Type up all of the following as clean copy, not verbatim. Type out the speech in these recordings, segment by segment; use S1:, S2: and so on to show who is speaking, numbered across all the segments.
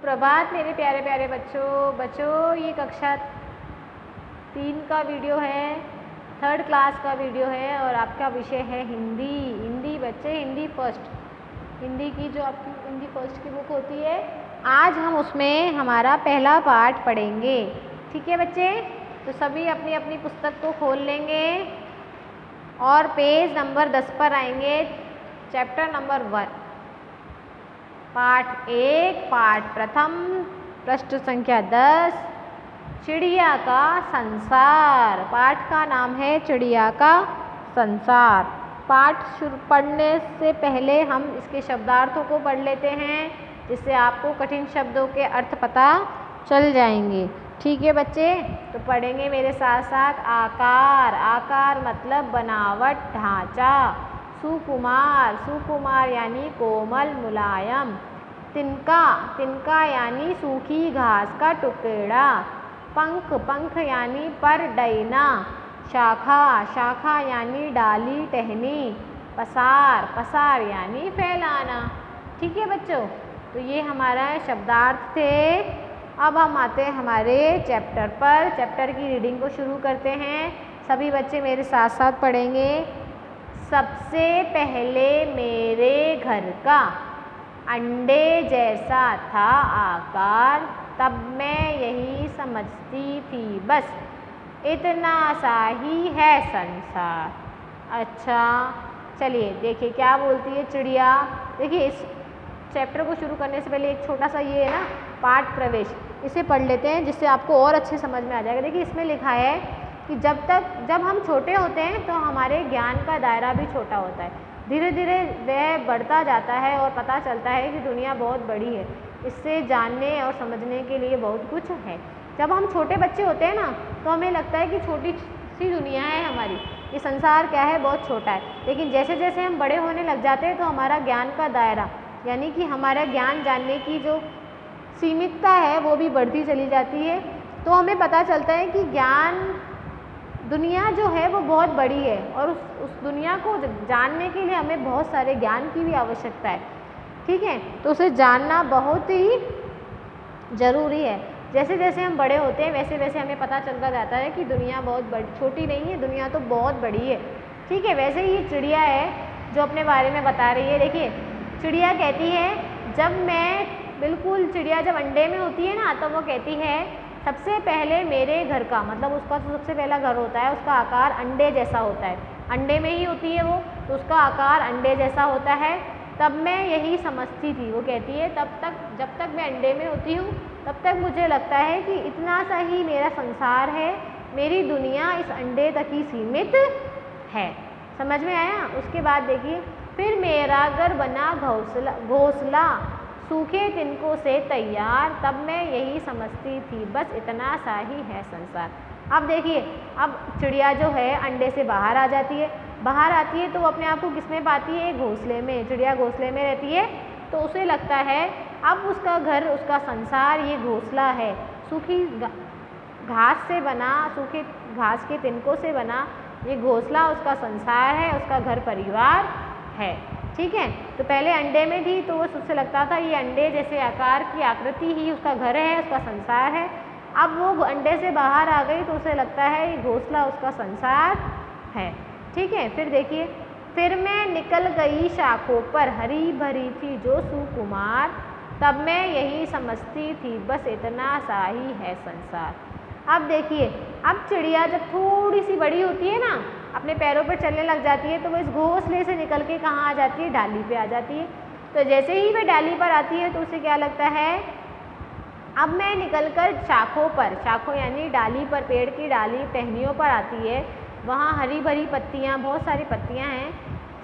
S1: सुप्रभात मेरे प्यारे प्यारे बच्चों ये कक्षा 3 का वीडियो है, 3rd क्लास का वीडियो है और आपका विषय है हिंदी बच्चे, हिंदी फर्स्ट, हिंदी की जो आपकी हिंदी फर्स्ट की बुक होती है, आज हम उसमें हमारा पहला पाठ पढ़ेंगे। ठीक है बच्चे, तो सभी अपनी अपनी पुस्तक को खोल लेंगे और पेज नंबर 10 पर आएंगे, चैप्टर नंबर 1, पाठ 1, पाठ प्रथम, पृष्ठ संख्या 10, चिड़िया का संसार। पाठ का नाम है चिड़िया का संसार। पाठ शुरू पढ़ने से पहले हम इसके शब्दार्थों को पढ़ लेते हैं, जिससे आपको कठिन शब्दों के अर्थ पता चल जाएंगे। ठीक है बच्चे, तो पढ़ेंगे मेरे साथ साथ। आकार, आकार मतलब बनावट, ढांचा। सुकुमार, सुकुमार यानी कोमल मुलायम। तिनका, तिनका यानी सूखी घास का टुकड़ा। पंख, पंख यानी पर डैना। शाखा, शाखा यानी डाली टहनी। पसार, पसार यानी फैलाना। ठीक है बच्चों, तो ये हमारा शब्दार्थ थे। अब हम आते हैं हमारे चैप्टर पर। चैप्टर की रीडिंग को शुरू करते हैं। सभी बच्चे मेरे साथ साथ पढ़ेंगे। सबसे पहले मेरे घर का अंडे जैसा था आकार, तब मैं यही समझती थी बस इतना सा ही है संसार। अच्छा चलिए देखिए क्या बोलती है चिड़िया। देखिए इस चैप्टर को शुरू करने से पहले एक छोटा सा ये है ना पाठ प्रवेश, इसे पढ़ लेते हैं जिससे आपको और अच्छे समझ में आ जाएगा। देखिए इसमें लिखा है कि जब हम छोटे होते हैं तो हमारे ज्ञान का दायरा भी छोटा होता है। धीरे धीरे वह बढ़ता जाता है और पता चलता है कि दुनिया बहुत बड़ी है, इससे जानने और समझने के लिए बहुत कुछ है। जब हम छोटे बच्चे होते हैं ना तो हमें लगता है कि छोटी सी दुनिया है हमारी, ये संसार क्या है, बहुत छोटा है। लेकिन जैसे जैसे हम बड़े होने लग जाते हैं तो हमारा ज्ञान का दायरा, यानी कि हमारा ज्ञान जानने की जो सीमितता है वो भी बढ़ती चली जाती है। तो हमें पता चलता है कि ज्ञान दुनिया जो है वो बहुत बड़ी है और उस दुनिया को जानने के लिए हमें बहुत सारे ज्ञान की भी आवश्यकता है। ठीक है, तो उसे जानना बहुत ही ज़रूरी है। जैसे जैसे हम बड़े होते हैं वैसे वैसे हमें पता चलता जाता है कि दुनिया बहुत बड़ी, छोटी नहीं है, दुनिया तो बहुत बड़ी है। ठीक है, वैसे ही चिड़िया है जो अपने बारे में बता रही है। देखिए चिड़िया कहती है, जब मैं बिल्कुल चिड़िया जब अंडे में होती है ना तो वो कहती है सबसे पहले मेरे घर का, मतलब उसका तो सबसे पहला घर होता है, उसका आकार अंडे जैसा होता है, अंडे में ही होती है वो, तो उसका आकार अंडे जैसा होता है। तब मैं यही समझती थी, वो कहती है जब तक मैं अंडे में होती हूँ तब तक मुझे लगता है कि इतना सा ही मेरा संसार है, मेरी दुनिया इस अंडे तक ही सीमित है। समझ में आया। उसके बाद देखिए, फिर मेरा घर बना घोंसला सूखे तिनकों से तैयार, तब मैं यही समझती थी बस इतना सा ही है संसार। अब देखिए, अब चिड़िया जो है अंडे से बाहर आ जाती है, बाहर आती है तो वो अपने आप को किसमें पाती है, घोंसले में। चिड़िया घोंसले में रहती है तो उसे लगता है अब उसका घर, उसका संसार ये घोंसला है, सूखी घास से बना, सूखे घास के तिनकों से बना ये घोंसला उसका संसार है, उसका घर परिवार है। ठीक है, तो पहले अंडे में थी तो वो उससे लगता था ये अंडे जैसे आकार की आकृति ही उसका घर है, उसका संसार है। अब वो अंडे से बाहर आ गई तो उसे लगता है ये घोंसला उसका संसार है। ठीक है, फिर देखिए, फिर मैं निकल गई शाखों पर, हरी भरी थी जो सुकुमार, तब मैं यही समझती थी बस इतना सा ही है संसार। अब देखिए, अब चिड़िया जब थोड़ी सी बड़ी होती है ना, अपने पैरों पर चलने लग जाती है तो वो इस घोंसले से निकल के कहाँ आ जाती है, डाली पे आ जाती है। तो जैसे ही वह डाली पर आती है तो उसे क्या लगता है, अब मैं निकलकर शाखों पर, शाखों यानी डाली पर, पेड़ की डाली टहनियों पर आती है, वहाँ हरी भरी पत्तियाँ, बहुत सारी पत्तियाँ हैं,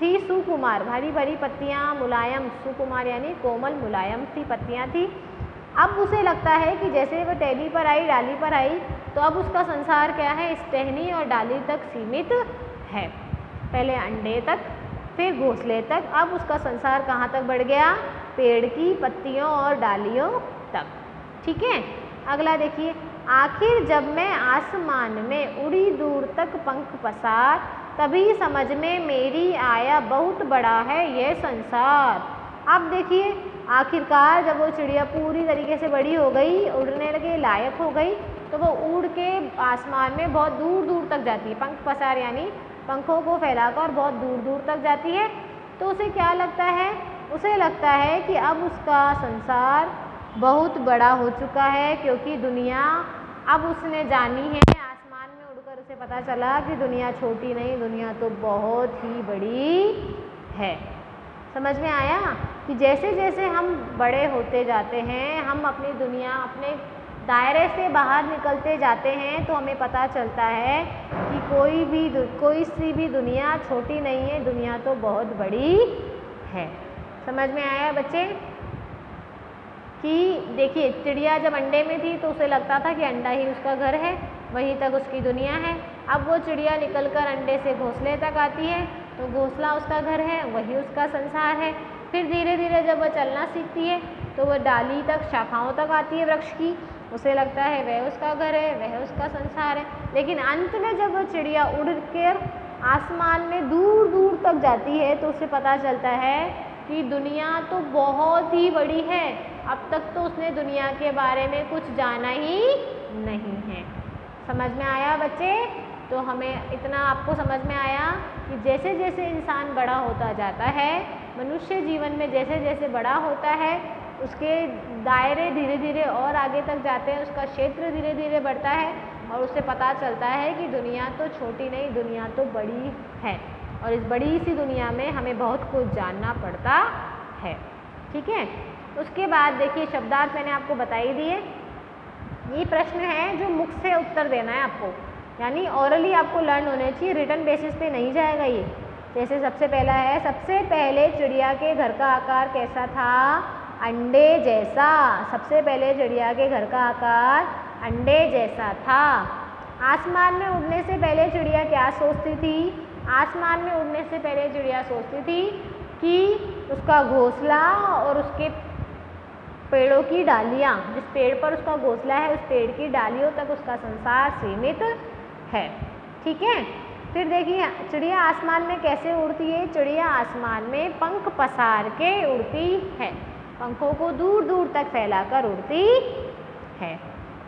S1: थी सुकुमार, हरी भरी पत्तियाँ, मुलायम, सुकुमार यानी कोमल मुलायम सी पत्तियाँ थी। अब उसे लगता है कि जैसे वह टहनी पर आई, डाली पर आई, तो अब उसका संसार क्या है, इस टहनी और डाली तक सीमित है। पहले अंडे तक, फिर घोंसले तक, अब उसका संसार कहाँ तक बढ़ गया, पेड़ की पत्तियों और डालियों तक। ठीक है, अगला देखिए, आखिर जब मैं आसमान में उड़ी दूर तक पंख पसार, तभी समझ में मेरी आया बहुत बड़ा है यह संसार। अब देखिए आखिरकार जब वो चिड़िया पूरी तरीके से बड़ी हो गई, उड़ने लगे लायक हो गई, तो वो उड़ के आसमान में बहुत दूर दूर तक जाती है। पंख पसार यानी पंखों को फैलाकर बहुत दूर दूर तक जाती है। तो उसे क्या लगता है? उसे लगता है कि अब उसका संसार बहुत बड़ा हो चुका है, क्योंकि दुनिया अब उसने जानी है। आसमान में उड़कर उसे पता चला कि दुनिया छोटी नहीं, दुनिया तो बहुत ही बड़ी है। समझ में आया कि जैसे जैसे हम बड़े होते जाते हैं, हम अपनी दुनिया, अपने दायरे से बाहर निकलते जाते हैं, तो हमें पता चलता है कि कोई सी भी दुनिया छोटी नहीं है, दुनिया तो बहुत बड़ी है। समझ में आया बच्चे? कि देखिए, चिड़िया जब अंडे में थी तो उसे लगता था कि अंडा ही उसका घर है, वहीं तक उसकी दुनिया है। अब वो चिड़िया निकलकर अंडे से घोंसले तक आती है, तो घोंसला उसका घर है, वही उसका संसार है। फिर धीरे धीरे जब वह चलना सीखती है तो वह डाली तक, शाखाओं तक आती है वृक्ष की, उसे लगता है वह उसका घर है, वह उसका संसार है। लेकिन अंत में जब वह चिड़िया उड़ कर आसमान में दूर दूर तक जाती है, तो उसे पता चलता है कि दुनिया तो बहुत ही बड़ी है। अब तक तो उसने दुनिया के बारे में कुछ जाना ही नहीं है। समझ में आया बच्चे? तो हमें इतना आपको समझ में आया कि जैसे जैसे इंसान बड़ा होता जाता है, मनुष्य जीवन में जैसे जैसे बड़ा होता है, उसके दायरे धीरे धीरे और आगे तक जाते हैं, उसका क्षेत्र धीरे धीरे बढ़ता है, और उसे पता चलता है कि दुनिया तो छोटी नहीं, दुनिया तो बड़ी है, और इस बड़ी सी दुनिया में हमें बहुत कुछ जानना पड़ता है। ठीक है? उसके बाद देखिए, शब्दार्थ मैंने आपको बता ही दिए। ये प्रश्न है जो मुख से उत्तर देना है आपको, यानी ओरली आपको लर्न होने चाहिए, रिटन बेसिस पे नहीं जाएगा ये। जैसे सबसे पहला है, सबसे पहले चिड़िया के घर का आकार कैसा था? अंडे जैसा। सबसे पहले चिड़िया के घर का आकार अंडे जैसा था। आसमान में उड़ने से पहले चिड़िया क्या सोचती थी? आसमान में उड़ने से पहले चिड़िया सोचती थी कि उसका घोंसला और उसके पेड़ों की डालियाँ, जिस पेड़ पर उसका घोंसला है उस पेड़ की डालियों तक उसका संसार सीमित है। ठीक है? फिर देखिए, चिड़िया आसमान में कैसे उड़ती है? चिड़िया आसमान में पंख पसार के उड़ती है, पंखों को दूर दूर तक फैलाकर उड़ती है।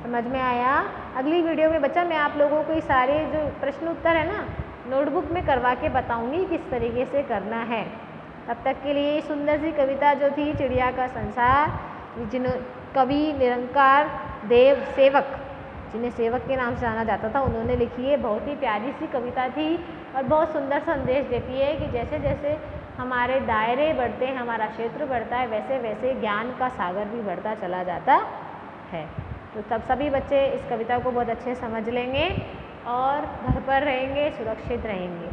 S1: समझ में आया? अगली वीडियो में बच्चा मैं आप लोगों को ये सारे जो प्रश्न उत्तर है ना, नोटबुक में करवा के बताऊंगी किस तरीके से करना है। तब तक के लिए सुंदर सी कविता जो थी चिड़िया का संसार, जिन कवि निरंकार देव सेवक, जिन्हें सेवक के नाम से जाना जाता था, उन्होंने लिखी है। बहुत ही प्यारी सी कविता थी और बहुत सुंदर संदेश देती है कि जैसे जैसे हमारे दायरे बढ़ते हैं, हमारा क्षेत्र बढ़ता है, वैसे वैसे ज्ञान का सागर भी बढ़ता चला जाता है। तो तब सभी बच्चे इस कविता को बहुत अच्छे समझ लेंगे और घर पर रहेंगे, सुरक्षित रहेंगे।